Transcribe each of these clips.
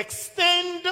extend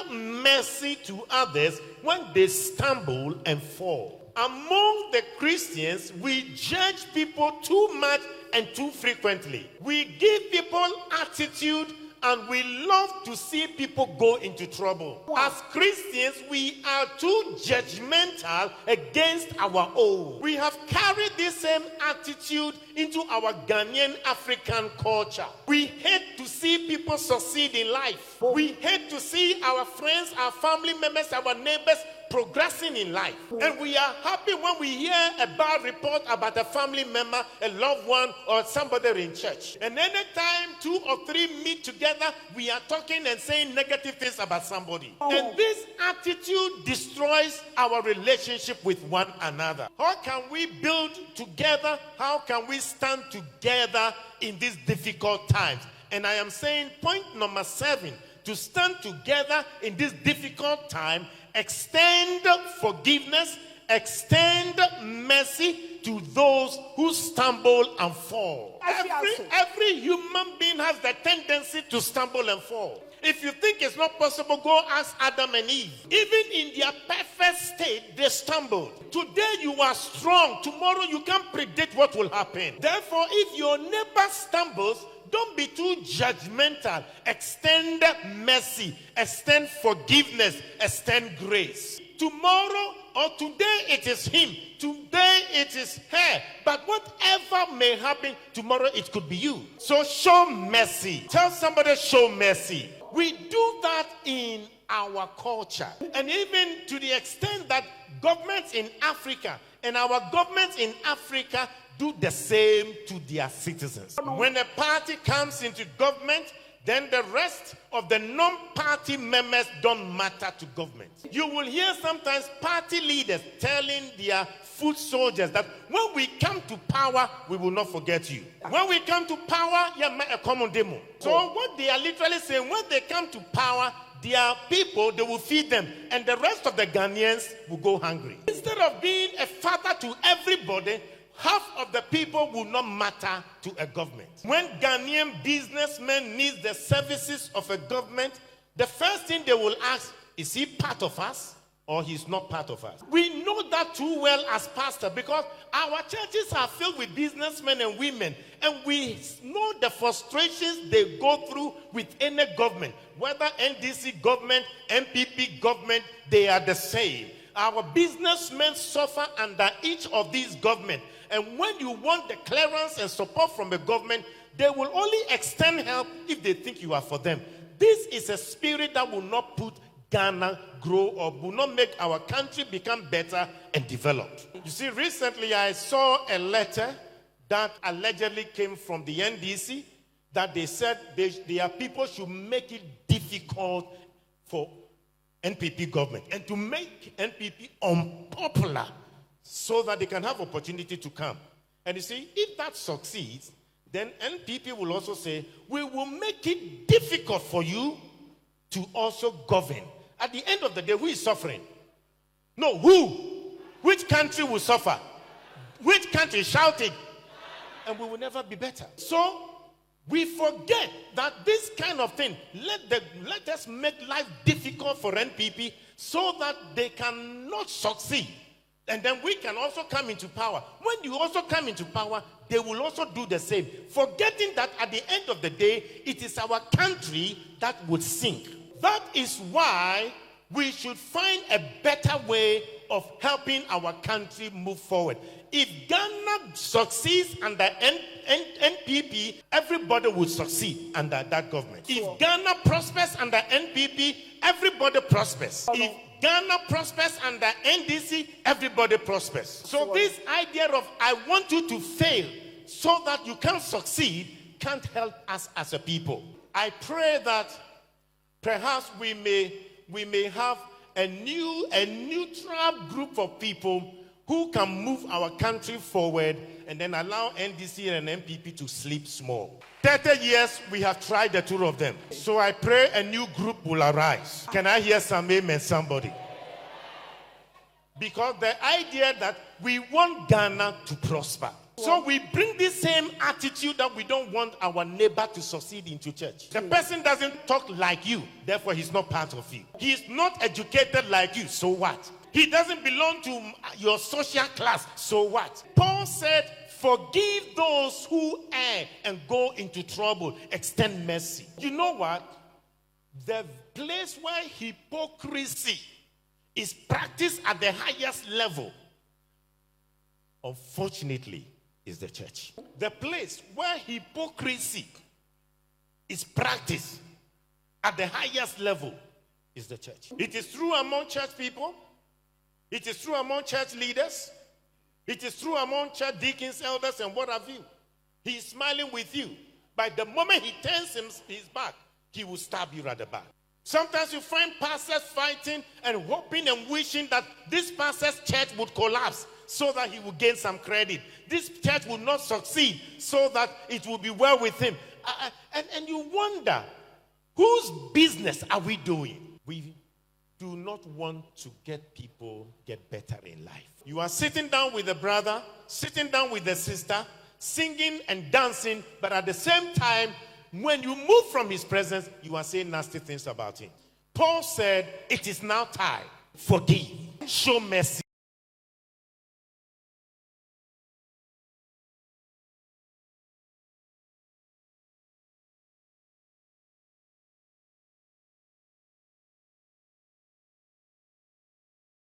mercy to others when they stumble and fall. Among the Christians, we judge people too much and too frequently. We give people attitude and we love to see people go into trouble. As Christians, we are too judgmental against our own. We have carried this same attitude into our Ghanaian African culture. We hate to see people succeed in life. We hate to see our friends, our family members, our neighbors progressing in life. And we are happy when we hear a bad report about a family member, a loved one, or somebody in church. And anytime 2 or 3 meet together, we are talking and saying negative things about somebody. And this attitude destroys our relationship with one another. How can we build together? How can we stand together in these difficult times? And I am saying point number 7, to stand together in this difficult time, extend forgiveness, extend mercy to those who stumble and fall. Every human being has the tendency to stumble and fall. If you think it's not possible, go ask Adam and Eve. Even in their perfect state, they stumbled. Today you are strong. Tomorrow you can't predict what will happen. Therefore, if your neighbor stumbles, don't be too judgmental. Extend mercy, extend forgiveness, extend grace. Tomorrow or today it is him, today it is her. But whatever may happen, tomorrow it could be you. So show mercy. Tell somebody, show mercy. We do that in our culture. And even to the extent that governments in Africa and our governments in Africa do the same to their citizens. When a party comes into government, then the rest of the non-party members don't matter to government. You will hear sometimes party leaders telling their foot soldiers that when we come to power, we will not forget you. When we come to power, a common demo. So what they are literally saying, when they come to power, their people, they will feed them, and the rest of the Ghanaians will go hungry. Instead of being a father to everybody, half of the people will not matter to a government. When Ghanaian businessmen need the services of a government, the first thing they will ask, is he part of us or he's not part of us? We know that too well as pastors because our churches are filled with businessmen and women, and we know the frustrations they go through with any government. Whether NDC government, MPP government, they are the same. Our businessmen suffer under each of these governments. And when you want the clearance and support from the government, they will only extend help if they think you are for them. This is a spirit that will not put Ghana grow or will not make our country become better and developed. You see, recently I saw a letter that allegedly came from the NDC that they said their people should make it difficult for NPP government and to make NPP unpopular so that they can have opportunity to come. And you see, if that succeeds, then NPP will also say, we will make it difficult for you to also govern. At the end of the day, who is suffering? No, who? Which country will suffer? Which country is shouting? And we will never be better. So, we forget that this kind of thing, let us make life difficult for NPP so that they cannot succeed. And then we can also come into power. When you also come into power, they will also do the same. Forgetting that at the end of the day, it is our country that would sink. That is why we should find a better way of helping our country move forward. If Ghana succeeds under NPP, everybody will succeed under that government. If Ghana prospers under NPP, everybody prospers. If Ghana prospers under NDC, everybody prospers. So this idea of I want you to fail so that you can succeed can't help us as a people. I pray that perhaps we may have a neutral group of people who can move our country forward and then allow NDC and MPP to sleep small. 30 years, we have tried the two of them. So I pray a new group will arise. Can I hear some amen, somebody? Because the idea that we want Ghana to prosper. So we bring this same attitude that we don't want our neighbor to succeed into church. The person doesn't talk like you, therefore he's not part of you. He is not educated like you, so what? He doesn't belong to your social class, so what? Paul said, forgive those who err and go into trouble. Extend mercy. You know what? The place where hypocrisy is practiced at the highest level, unfortunately, is the church. The place where hypocrisy is practiced at the highest level is the church. It is true among church people. It is true among church leaders. It is true among church deacons, elders, and what have you. He is smiling with you. By the moment he turns his back, he will stab you at the back. Sometimes you find pastors fighting and hoping and wishing that this pastor's church would collapse so that he will gain some credit. This church will not succeed so that it will be well with him. And you wonder, whose business are we doing? We do not want to get people get better in life. You are sitting down with a brother, sitting down with a sister, singing and dancing, but at the same time, when you move from his presence, you are saying nasty things about him. Paul said, it is now time. Forgive. Show mercy.